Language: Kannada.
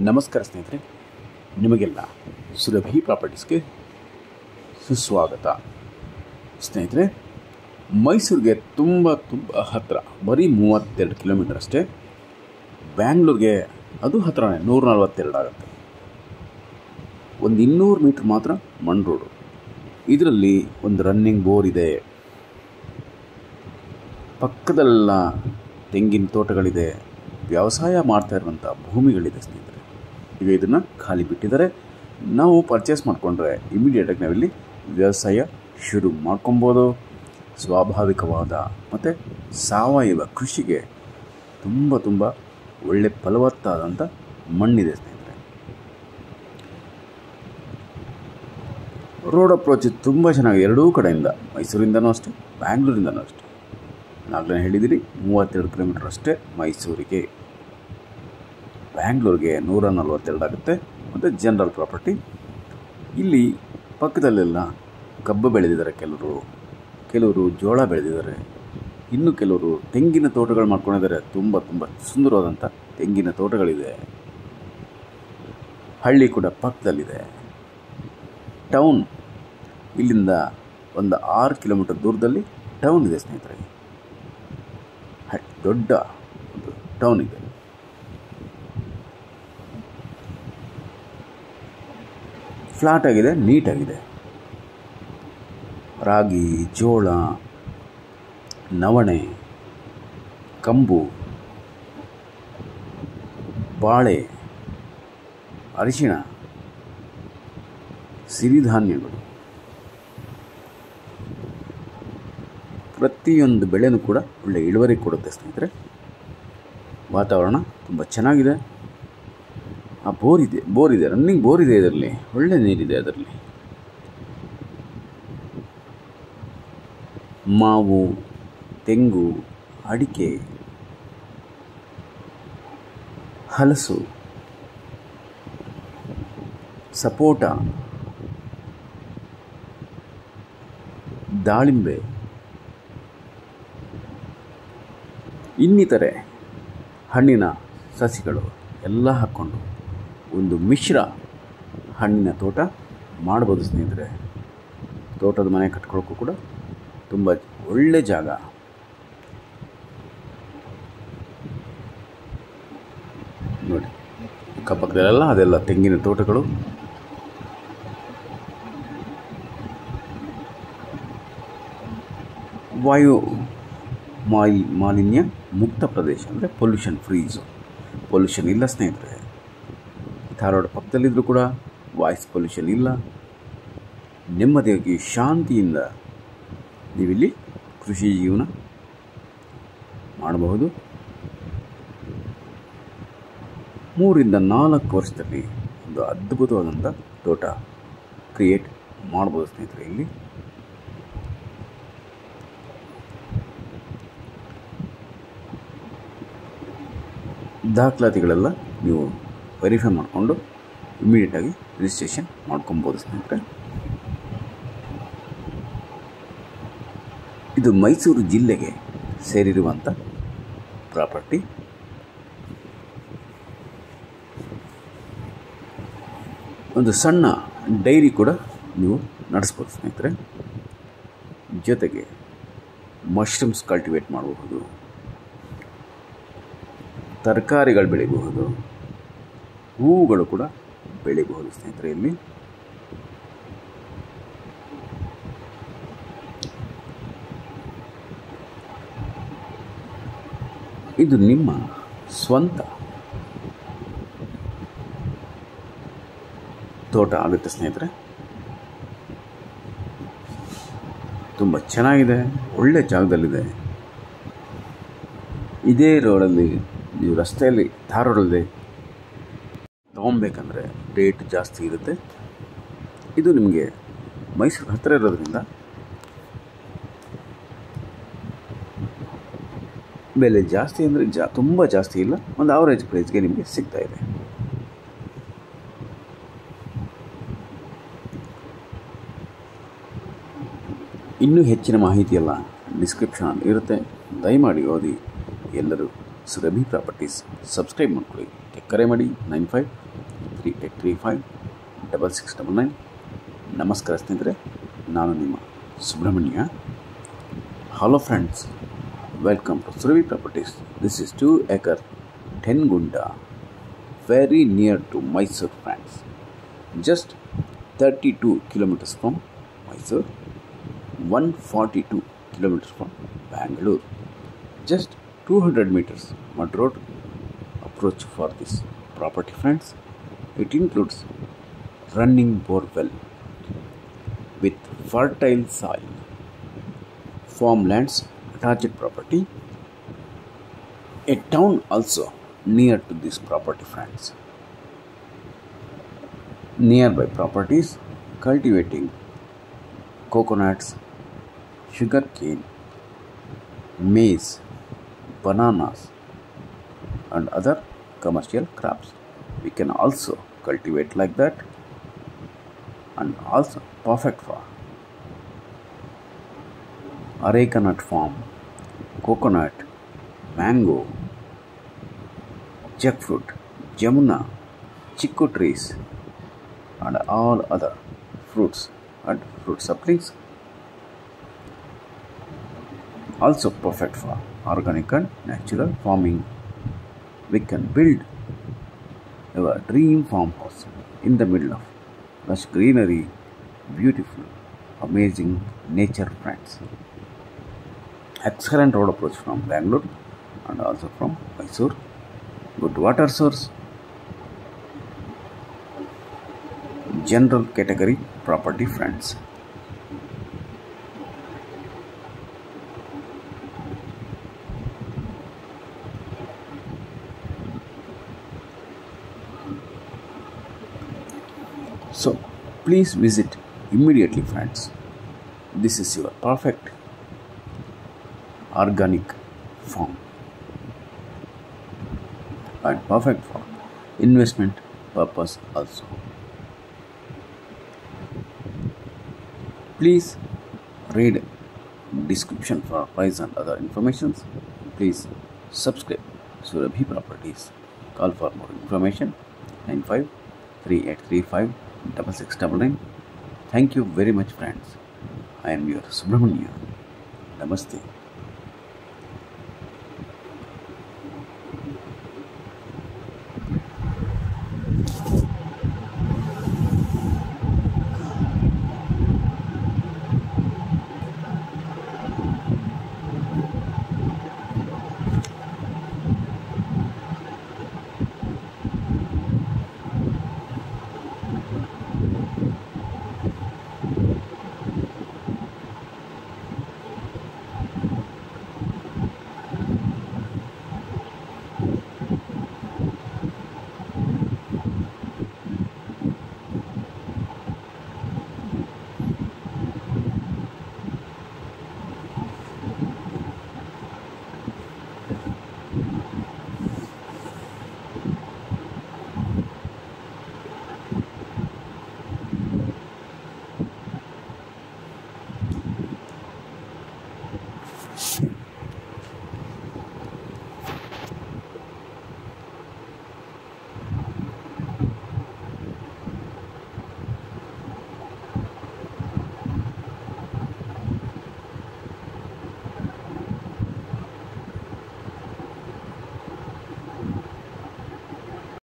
ನಮಸ್ಕಾರ ಸ್ನೇಹಿತರೆ, ನಿಮಗೆಲ್ಲ ಸುರಭಿ ಪ್ರಾಪರ್ಟೀಸ್ಗೆ ಸುಸ್ವಾಗತ. ಸ್ನೇಹಿತರೆ, ಮೈಸೂರಿಗೆ ತುಂಬ ಹತ್ತಿರ, ಬರೀ 32 ಕಿಲೋಮೀಟರ್ ಅಷ್ಟೇ. ಬ್ಯಾಂಗ್ಳೂರಿಗೆ ಅದು ಹತ್ತಿರನೇ, 142 ಆಗುತ್ತೆ. ಒಂದು 200 ಮೀಟ್ರ್ ಮಾತ್ರ ಮಣ್ ರೋಡು. ಇದರಲ್ಲಿ ಒಂದು ರನ್ನಿಂಗ್ ಬೋರ್ ಇದೆ, ಪಕ್ಕದಲ್ಲ ತೆಂಗಿನ ತೋಟಗಳಿದೆ, ವ್ಯವಸಾಯ ಮಾಡ್ತಾ ಇರುವಂಥ ಭೂಮಿಗಳಿದೆ ಸ್ನೇಹಿತರೆ. ಈಗ ಇದನ್ನು ಖಾಲಿ ಬಿಟ್ಟಿದ್ದಾರೆ. ನಾವು ಪರ್ಚೇಸ್ ಮಾಡಿಕೊಂಡ್ರೆ ಇಮಿಡಿಯೇಟಾಗಿ ನಾವಿಲ್ಲಿ ವ್ಯವಸಾಯ ಶುರು ಮಾಡ್ಕೊಬೋದು. ಸ್ವಾಭಾವಿಕವಾದ ಮತ್ತು ಸಾವಯವ ಕೃಷಿಗೆ ತುಂಬ ಒಳ್ಳೆ ಫಲವತ್ತಾದಂಥ ಮಣ್ಣಿದೆ ಸ್ನೇಹಿತರೆ. ರೋಡ್ ಅಪ್ರೋಚ್ ತುಂಬ ಚೆನ್ನಾಗಿದೆ ಎರಡೂ ಕಡೆಯಿಂದ, ಮೈಸೂರಿಂದನೂ ಅಷ್ಟೇ, ಬ್ಯಾಂಗ್ಳೂರಿಂದನೂ ಅಷ್ಟೇ. ನಾಗಲೇ ಹೇಳಿದಿರಿ, 32 ಕಿಲೋಮೀಟರ್ ಅಷ್ಟೇ ಮೈಸೂರಿಗೆ. ಬ್ಯಾಂಗ್ಳೂರಿಗೆ 142 ಆಗುತ್ತೆ. ಮತ್ತು ಜನರಲ್ ಪ್ರಾಪರ್ಟಿ. ಇಲ್ಲಿ ಪಕ್ಕದಲ್ಲೆಲ್ಲ ಕಬ್ಬು ಬೆಳೆದಿದ್ದಾರೆ, ಕೆಲವರು ಜೋಳ ಬೆಳೆದಿದ್ದಾರೆ, ಇನ್ನು ಕೆಲವರು ತೆಂಗಿನ ತೋಟಗಳು ಮಾಡ್ಕೊಂಡಿದ್ದಾರೆ. ತುಂಬ ಸುಂದರವಾದಂಥ ತೆಂಗಿನ ತೋಟಗಳಿದೆ. ಹಳ್ಳಿ ಕೂಡ ಪಕ್ಕದಲ್ಲಿದೆ. ಟೌನ್ ಇಲ್ಲಿಂದ ಒಂದು 6 ಕಿಲೋಮೀಟರ್ ದೂರದಲ್ಲಿ ಟೌನ್ ಇದೆ ಸ್ನೇಹಿತರೆ. ದೊಡ್ಡ ಒಂದು ಟೌನ್ ಇದೆ. ಫ್ಲಾಟ್ ಆಗಿದೆ, ನೀಟಾಗಿದೆ. ರಾಗಿ, ಜೋಳ, ನವಣೆ, ಕಂಬು, ಬಾಳೆ, ಅರಿಶಿಣ, ಸಿರಿಧಾನ್ಯಗಳು, ಪ್ರತಿಯೊಂದು ಬೆಳೆನೂ ಕೂಡ ಒಳ್ಳೆ ಇಳುವರಿ ಕೊಡುತ್ತೆ ಸ್ನೇಹಿತರೆ. ವಾತಾವರಣ ತುಂಬ ಚೆನ್ನಾಗಿದೆ. ಆ ಬೋರ್ ಇದೆ, ರನ್ನಿಂಗ್ ಬೋರ್ ಇದೆ. ಇದರಲ್ಲಿ ಒಳ್ಳೆ ನೀರಿದೆ. ಅದರಲ್ಲಿ ಮಾವು, ತೆಂಗು, ಅಡಿಕೆ, ಹಲಸು, ಸಪೋಟ, ದಾಳಿಂಬೆ, ಇನ್ನಿತರೆ ಹಣ್ಣಿನ ಸಸಿಗಳು ಎಲ್ಲ ಹಾಕ್ಕೊಂಡು ಒಂದು ಮಿಶ್ರ ಹಣ್ಣಿನ ತೋಟ ಮಾಡ್ಬೋದು ಸ್ನೇಹಿತರೆ. ತೋಟದ ಮನೆ ಕಟ್ಕೊಳ್ಳೋಕ್ಕೂ ಕೂಡ ತುಂಬ ಒಳ್ಳೆ ಜಾಗ. ನೋಡಿ, ಅಕ್ಕಪಕ್ಕದಲ್ಲೆಲ್ಲ ಅದೆಲ್ಲ ತೆಂಗಿನ ತೋಟಗಳು. ವಾಯು ಮಾಲಿನ್ಯ ಮುಕ್ತ ಪ್ರದೇಶ, ಅಂದರೆ ಪೊಲ್ಯೂಷನ್ ಫ್ರೀ ಝೋನ್. ಪೊಲ್ಯೂಷನ್ ಇಲ್ಲ ಸ್ನೇಹಿತರೆ. ಧಾರವಾಡ ಪಕ್ಕದಲ್ಲಿದ್ದರೂ ಕೂಡ ವಾಯ್ಸ್ ಪೊಲ್ಯೂಷನ್ ಇಲ್ಲ. ನೆಮ್ಮದಿಯಾಗಿ ಶಾಂತಿಯಿಂದ ನೀವಿಲ್ಲಿ ಕೃಷಿ ಜೀವನ ಮಾಡಬಹುದು. 3 ರಿಂದ 4 ವರ್ಷದಲ್ಲಿ ಒಂದು ಅದ್ಭುತವಾದಂಥ ತೋಟ ಕ್ರಿಯೇಟ್ ಮಾಡ್ಬೋದು ಸ್ನೇಹಿತರೆ. ಇಲ್ಲಿ ದಾಖಲಾತಿಗಳೆಲ್ಲ ನೀವು ವೆರಿಫೈ ಮಾಡಿಕೊಂಡು ಇಮಿಡಿಯೇಟಾಗಿ ರಿಜಿಸ್ಟ್ರೇಷನ್ ಮಾಡ್ಕೊಬೋದು ಸ್ನೇಹಿತರೆ. ಇದು ಮೈಸೂರು ಜಿಲ್ಲೆಗೆ ಸೇರಿರುವಂಥ ಪ್ರಾಪರ್ಟಿ. ಒಂದು ಸಣ್ಣ ಡೈರಿ ಕೂಡ ನೀವು ನಡೆಸ್ಬೋದು ಸ್ನೇಹಿತರೆ. ಜೊತೆಗೆ ಮಶ್ರೂಮ್ಸ್ ಕಲ್ಟಿವೇಟ್ ಮಾಡಬಹುದು, ತರಕಾರಿಗಳು ಬೆಳಿಬಹುದು, ಹೂವುಗಳು ಕೂಡ ಬೆಳಿಬಹುದು ಸ್ನೇಹಿತರೆ. ಇಲ್ಲಿ ಇದು ನಿಮ್ಮ ಸ್ವಂತ ತೋಟ ಆಗುತ್ತೆ ಸ್ನೇಹಿತರೆ. ತುಂಬ ಚೆನ್ನಾಗಿದೆ, ಒಳ್ಳೆ ಜಾಗದಲ್ಲಿದೆ. ಇದೇ ರೋಡಲ್ಲಿ ನೀವು ರಸ್ತೆಯಲ್ಲಿ ಧಾರವಾಡಲ್ಲಿ ತೊಗೊಬೇಕಂದ್ರೆ ರೇಟ್ ಜಾಸ್ತಿ ಇರುತ್ತೆ. ಇದು ನಿಮಗೆ ಮೈಸೂರು ಹತ್ತಿರ ಇರೋದ್ರಿಂದ ಬೆಲೆ ಜಾಸ್ತಿ ಅಂದರೆ ತುಂಬ ಜಾಸ್ತಿ ಇಲ್ಲ, ಒಂದು ಆವರೇಜ್ ಪ್ರೈಸ್ಗೆ ನಿಮಗೆ ಸಿಗ್ತಾ ಇದೆ. ಇನ್ನೂ ಹೆಚ್ಚಿನ ಮಾಹಿತಿಯೆಲ್ಲ ಡಿಸ್ಕ್ರಿಪ್ಷನ್ ಇರುತ್ತೆ, ದಯಮಾಡಿ ಓದಿ. ಎಲ್ಲರೂ ಸುರಭಿ ಪ್ರಾಪರ್ಟೀಸ್ ಸಬ್ಸ್ಕ್ರೈಬ್ ಮಾಡ್ಕೊಳ್ಳಿ. ಅದಕ್ಕೆ ಕರೆ ಮಾಡಿ 9538356699. ನಮಸ್ಕಾರ ಸ್ನೇಹಿತರೆ, ನಾನು ನಿಮ್ಮ Subrahmanya. Hello friends, welcome to Surabhi properties. This is 2 acre 10 Gunda, very near to Mysore friends. Just 32 kilometers from Mysore, 142 kilometers from Bangalore. Just 200 meters mud road approach for this property friends. It includes running bore well with fertile soil, farmlands, attached property, a town also near to this property friends. Nearby properties cultivating coconuts, sugarcane, maize, bananas and other commercial crops. We can also cultivate like that, and also perfect for areca nut farm, coconut, mango, jackfruit, jamuna, chiku trees and all other fruits and fruit saplings. Also perfect for organic and natural farming. We can build our dream farmhouse in the middle of lush greenery, beautiful, amazing nature friends. Excellent road approach from Bangalore and also from Mysore. Good water source. General category property friends. So please visit immediately friends. This is your perfect organic farm and perfect for investment purpose also. Please read description for price and other informations. Please subscribe Surabhi Properties. Call for more information 9538356699. Thank you very much friends. I am your Subramania. Namaste.